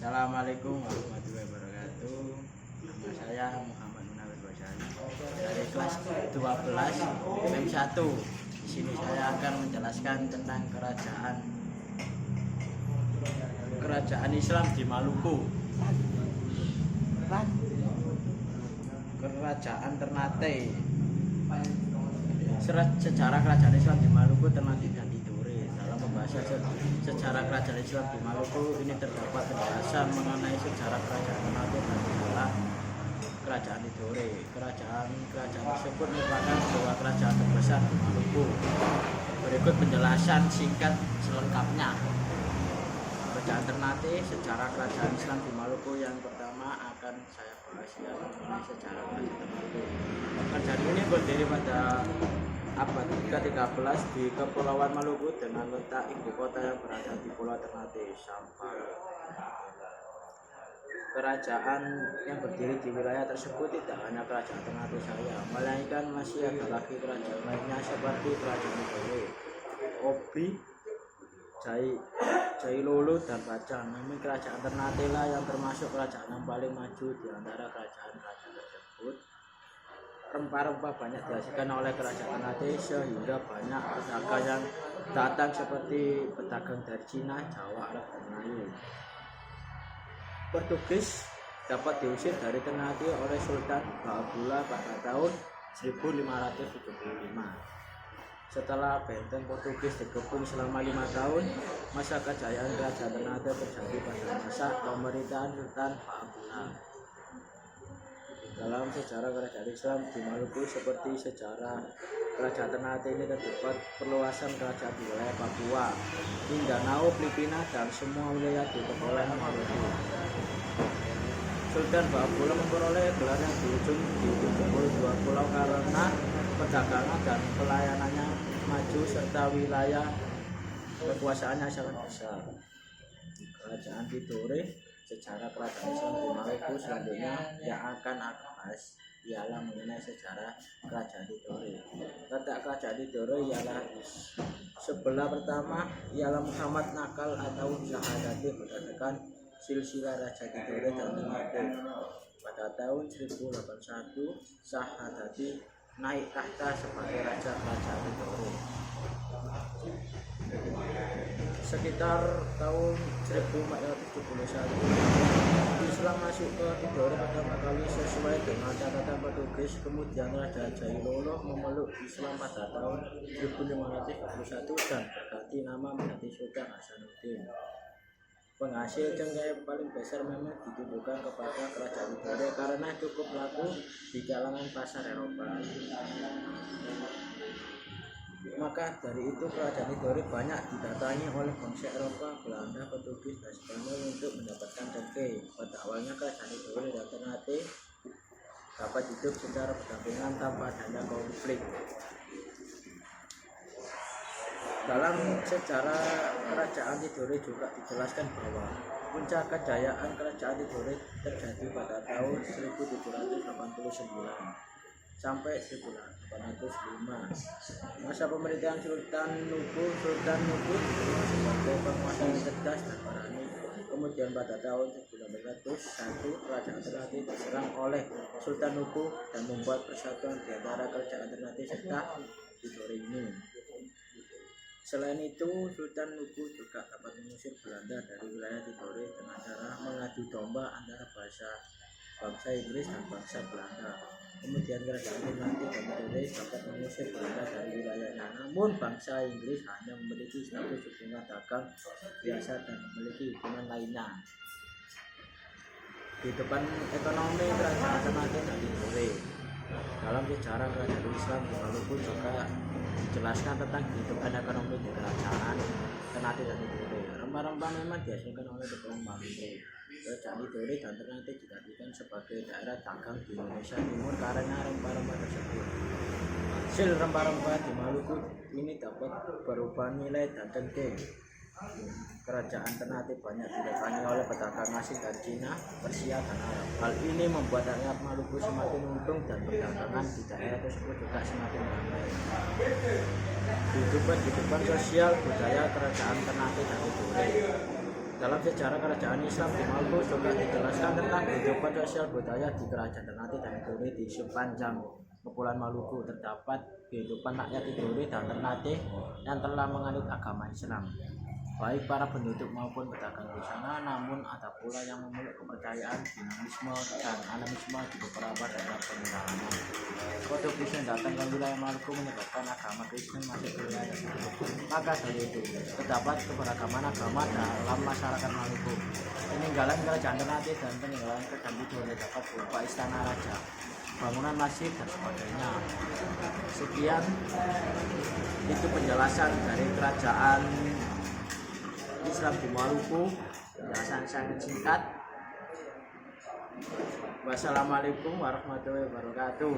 Assalamualaikum warahmatullahi wabarakatuh. Nama saya Muhammad Munawir Basari dari kelas 12 M1. Di sini saya akan menjelaskan tentang kerajaan Islam di Maluku. Kerajaan Ternate. Sejarah kerajaan Islam di Maluku Ternate dan Tidore. Dalam pembahasan sejarah kerajaan Islam di Maluku ini terdapat penjelasan mengenai sejarah kerajaan Ternate dan kerajaan Tidore. Kerajaan tersebut merupakan sebuah kerajaan terbesar di Maluku. Berikut penjelasan singkat selengkapnya. Kerajaan Ternate, sejarah kerajaan Islam di Maluku. Yang pertama akan saya bahas mengenai sejarah kerajaan Ternate. Kerajaan ini berdiri pada abad ke-13 di Kepulauan Maluku dengan letak ibu kota yang berada di Pulau Ternate, Sampang. Kerajaan yang berdiri di wilayah tersebut tidak hanya kerajaan Ternate saja, melainkan masih ada lagi kerajaan lainnya seperti kerajaan Tidore, Obi, Jailolo, dan Bajang. Namun kerajaan Ternate lah yang termasuk kerajaan yang paling maju di antara kerajaan-kerajaan tersebut. Rempah-rempah banyak dihasilkan oleh kerajaan Ternate sehingga banyak pedagang yang datang seperti pedagang dari Cina, Jawa, Arab, dan Melayu. Portugis dapat diusir dari Ternate oleh Sultan Ba'abula pada tahun 1575. Setelah benteng Portugis dikepung selama 5 tahun, masa kejayaan kerajaan Ternate terjadi pada masa pemerintahan Sultan Ba'abula. Dalam sejarah kerajaan Islam di Maluku seperti sejarah kerajaan Ternate ini terdapat perluasan kerajaan di wilayah Papua, Mindanao, Filipina, dan semua wilayah di kepulauan Maluku. Sultan Ba'abula memperoleh gelar yang di 72 pulau karena perdagangan dan pelayanannya maju serta wilayah kekuasaannya sangat besar. Kerajaan Tidore, sejarah kerajaan Islam di Maluku selanjutnya yang akan aku bahas ialah mengenai sejarah kerajaan Tidore. Letak kerajaan Tidore ialah sebelah pertama ialah Muhammad Nakal atau Syahadati berdasarkan silsilah Raja Tidore dan Ternate. Pada tahun 1081 Syahadati naik tahta sebagai raja kerajaan Tidore. Sekitar tahun 1471 Islam masuk ke Tidore pertama kali sesuai dengan catatan Portugis. Kemudian Raja Jailolo memeluk Islam pada tahun 1521 dan berganti nama menjadi Sultan Hasanuddin. Penghasil cengkeh paling besar memang ditujukan kepada kerajaan Tidore karena cukup laku di kalangan pasar Eropa. Maka dari itu kerajaan Tidore banyak didatangi oleh bangsa Eropa, Belanda, Portugis, dan Spanyol untuk mendapatkan cengkeh. Pada awalnya kerajaan Tidore dan Ternate dapat hidup secara berdampingan tanpa adanya konflik. Dalam sejarah kerajaan Tidore juga dijelaskan bahwa puncak kejayaan kerajaan Tidore terjadi pada tahun 1789 sampai 1805. Masa pemerintahan Sultan Nuku sebagai penguasa yang cerdas dan berani. Kemudian pada tahun 1901 kerajaan Ternate diserang oleh Sultan Nuku dan membuat persatuan di antara kerajaan Ternate serta Tidore ini. Selain itu, Sultan Nuku juga dapat mengusir Belanda dari wilayah Tidore dengan cara mengadu domba antara bangsa Inggris dan bangsa Belanda. Kemudian kerajaan Ternate dan Tidore dapat mengusir Belanda dari wilayahnya. Namun bangsa Inggris hanya memiliki status hubungan dagang biasa dan memiliki hubungan lainnya. Kehidupan ekonomi kerajaan Ternate dan Tidore. Dalam sejarah kerajaan Islam di Maluku juga dijelaskan tentang kehidupan ekonomi di kerajaan Ternate dan Tidore. Rempah-rempah memang dihasilkan oleh kepulauan Maluku. Kerajaan Tidore dan Ternate dijadikan sebagai daerah dagang di Indonesia Timur karena rempah-rempah tersebut. Hasil rempah-rempah di Maluku ini dapat berubah nilai dan cengkeh. Kerajaan Ternate banyak didatangi oleh pedagang asing dari Cina, Persia, dan Arab. Hal ini membuat rakyat Maluku semakin untung dan perdagangan di daerah tersebut juga semakin ramai. Kehidupan sosial budaya kerajaan Ternate dan Tidore. Dalam sejarah kerajaan Islam di Maluku juga dijelaskan tentang kehidupan sosial budaya di kerajaan Ternate dan Tidore. Di sepanjang Kepulauan Maluku terdapat kehidupan rakyat Tidore dan Ternate yang telah menganut agama Islam, baik para penduduk maupun pedagang di sana. Namun ada pula yang memeluk kepercayaan dinamisme dan animisme di beberapa daerah pemerintahan. Portugis yang datang ke wilayah Maluku menyebabkan agama Kristen masuk ke wilayah tersebut. Maka dari itu terdapat keberagaman agama dalam masyarakat Maluku. Peninggalan kerajaan Ternate dan peninggalan kerajaan Tidore dapat berupa istana raja, bangunan masjid dan sebagainya. Sekian itu penjelasan dari kerajaan Islam di Maluku, penjelasan sangat singkat. Wassalamualaikum warahmatullahi wabarakatuh.